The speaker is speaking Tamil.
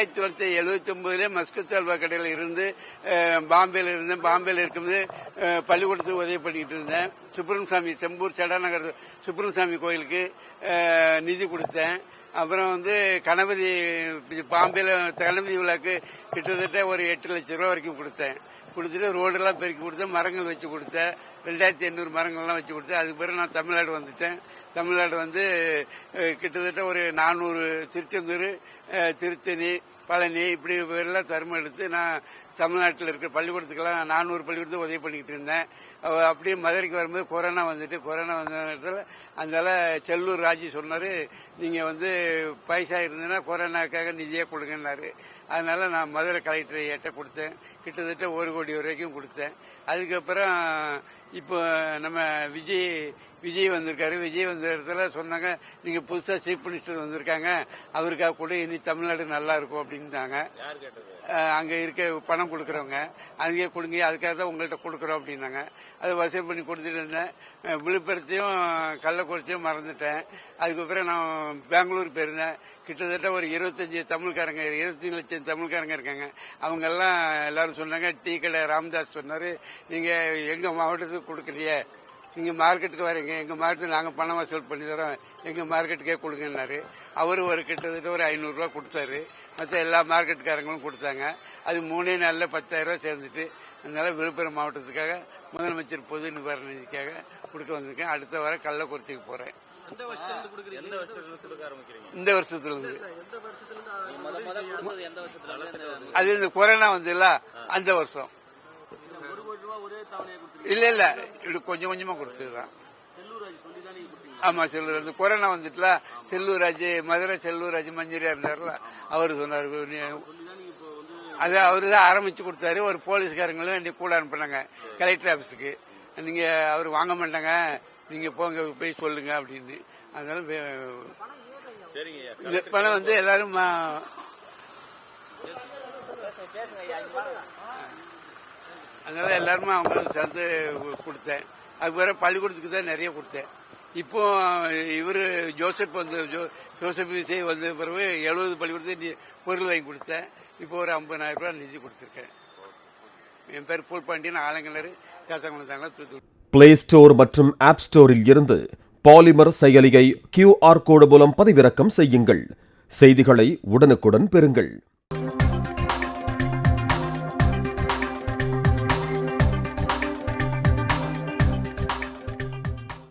1979 மஸ்கத் அல்வா கடையில் இருந்து பாம்பேல இருந்தேன். பாம்பேல இருக்கும்போது பள்ளிக்கூடத்துக்கு உதவி பண்ணிக்கிட்டு இருந்தேன். சுப்பிரமணியசாமி செம்பூர் செடாநகர் சுப்பிரமணியசாமி கோயிலுக்கு நிதி கொடுத்தேன். அப்புறம் கணபதி பாம்பேல கணபதி விழாக்கு கிட்டத்தட்ட ஒரு 8 லட்சம் ரூபாய் வரைக்கும் கொடுத்தேன். கொடுத்துட்டு ரோடெல்லாம் பெருக்கி கொடுத்தேன், மரங்கள் வச்சு கொடுத்தேன், 2800 மரங்கள்லாம் வச்சு கொடுத்தேன். அதுக்கு பிறகு நான் தமிழ்நாடு வந்துட்டேன். தமிழ்நாடு கிட்டத்தட்ட ஒரு 400 திருச்செந்தூர், திருத்தணி, பழனி இப்படி எல்லாம் தர்மம் எடுத்து நான் தமிழ்நாட்டில் இருக்கிற பள்ளிக்கூடத்துக்கெல்லாம் 400 பள்ளிக்கூடத்துக்கு உதவி பண்ணிக்கிட்டு இருந்தேன். அப்படியே மதுரைக்கு வரும்போது கொரோனா வந்த நேரத்தில் அதனால செல்லூர் ராஜி சொன்னாரு, நீங்க பைசா இருந்ததுன்னா கொரோனாக்காக நிதியே கொடுங்கன்னாரு. அதனால நான் மதுரை கலெக்டர் ஏட்ட கொடுத்தேன். கிட்டத்தட்ட 1 கோடி வரைக்கும் கொடுத்தேன். அதுக்கப்புறம் இப்போ நம்ம விஜய் வந்திருக்காரு. விஜய் வந்த இடத்துல சொன்னாங்க, நீங்க புதுசா சீஃப் மினிஸ்டர் வந்திருக்காங்க, அவருக்காக கூட இனி தமிழ்நாடு நல்லா இருக்கும் அப்படின்னாங்க. அங்க இருக்க பணம் கொடுக்கறவங்க அங்கேயே கொடுங்க, அதுக்காக தான் உங்கள்கிட்ட கொடுக்குறோம் அப்படின்னாங்க. அதை வசூல் பண்ணி கொடுத்துட்டு இருந்தேன். விழுப்புரத்தையும் கள்ளக்குறிச்சியும் மறந்துட்டேன். அதுக்கப்புறம் நான் பெங்களூர் போயிருந்தேன். கிட்டத்தட்ட ஒரு 25 லட்சம் தமிழ்காரங்க இருக்காங்க. அவங்க எல்லாம் எல்லாரும் சொன்னாங்க, டீ கடை ராமதாஸ் சொன்னாரு, நீங்க எங்க மாவட்டத்துக்கு கொடுக்குறீங்க, நீங்க மார்க்கெட்டுக்கு வரீங்க, எங்க மார்க்கெட்டு நாங்க பணம் வசூல் பண்ணி தரோம், எங்க மார்க்கெட்டுக்கே கொடுங்கன்னாரு. அவரு கிட்டத்தட்ட ஒரு 500 ரூபாய் கொடுத்தாரு. மற்ற எல்லா மார்க்கெட்டுக்காரங்களும் கொடுத்தாங்க. அது 3 நாள்ல 10,000 ரூபாய் சேர்ந்துட்டு, அதனால விழுப்புரம் மாவட்டத்துக்காக முதலமைச்சர் பொது நிவாரண நிதிக்காக கொடுக்க வந்திருக்கேன். அடுத்த வாரம் கள்ளக்குறிச்சிக்கு போறேன். இந்த வருஷத்துல இருந்து அது இந்த கொரோனா வந்ததுல அந்த வருஷம் இல்ல இது கொஞ்சம் கொஞ்சமா கொடுத்ததுதான். ஆமா, செல்லூர் கொரோனா வந்துட்டுல செல்லூர்ராஜ், மதுரை செல்லூர்ராஜ் மஞ்சரியா இருந்தாருல, அவரு சொன்னாரு. அது அவருதான் ஆரம்பிச்சு கொடுத்தாரு. ஒரு போலீஸ்காரங்களும் என்னை கூட அனுப்புனாங்க கலெக்டர் ஆபீஸுக்கு. நீங்க அவரு வாங்க மாட்டாங்க, நீங்க போங்க போய் சொல்லுங்க அப்படின்னு. அதனால பணம் எல்லாரும் அதனால எல்லாருமே அவங்க சேர்ந்து கொடுத்தேன். அதுக்கு வேற பள்ளிக்கூடத்துக்கு தான் நிறைய கொடுத்தேன். இப்போ இவரு ஜோசப் விஜய் வந்த பிறகு 70 பள்ளிக்கூடத்துக்கு பொருள் வாங்கி கொடுத்தேன். இப்போ ஒரு 50,000 ரூபாய் நிதி கொடுத்திருக்கேன். என் பேர் பூல்பாண்டியன், ஆலங்கிணறு, காத்தாங்குளத்தாங்க, தூத்துக்குடி. பிளே ஸ்டோர் மற்றும் ஆப் ஸ்டோரில் இருந்து பாலிமர் செயலியை QR கோடு மூலம் பதிவிறக்கம் செய்யுங்கள். செய்திகளை உடனுக்குடன் பெறுங்கள்.